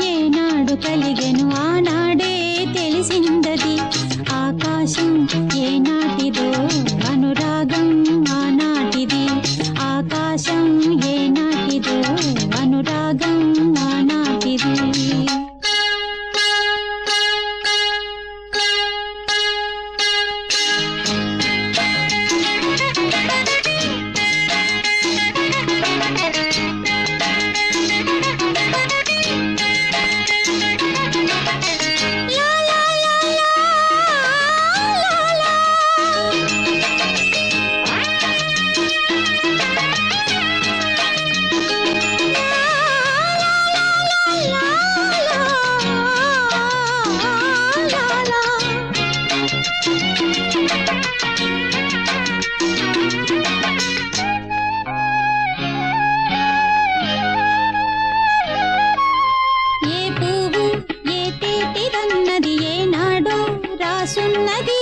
ఏనాడు కలిగెను ఆనాడే తెలిసిందది ఆకాశం ఏనాటిదో అనురాగం ఆనాటిది ఆకాశం ఏనాటిదో అనురాగం ఆనాటిది రాసున్నది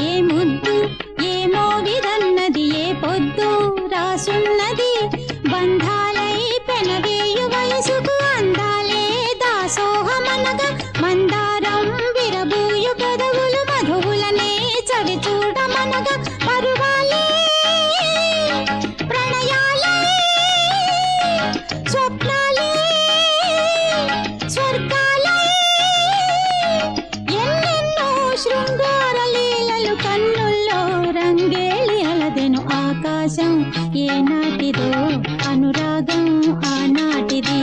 ఏ ముద్దు ఏ మోవిదన్నది ఏ పొద్దు రాసున్నది బంధాలై పెనవేయు వయసుకు అందాలే దాసోహమనగా మందారం విరబూయు పెదవులు మధువులనే చవి చూడమనగా పరువాలే ప్రణయాలే స్వప్నాలే స్వర్గాలే శృంగార లీలలు కన్నుల్లో రంగేలి అలదెను ఆకాశం ఏనాటిదో అనురాగం ఆనాటిది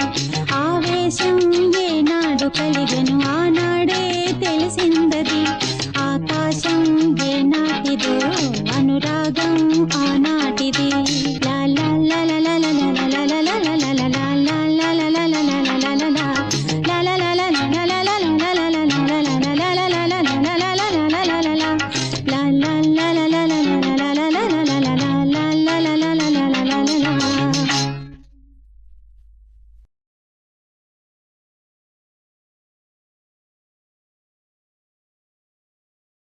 ఆవేశం ఏనాడు కలిగెను ఆనాడే తెలిసిందది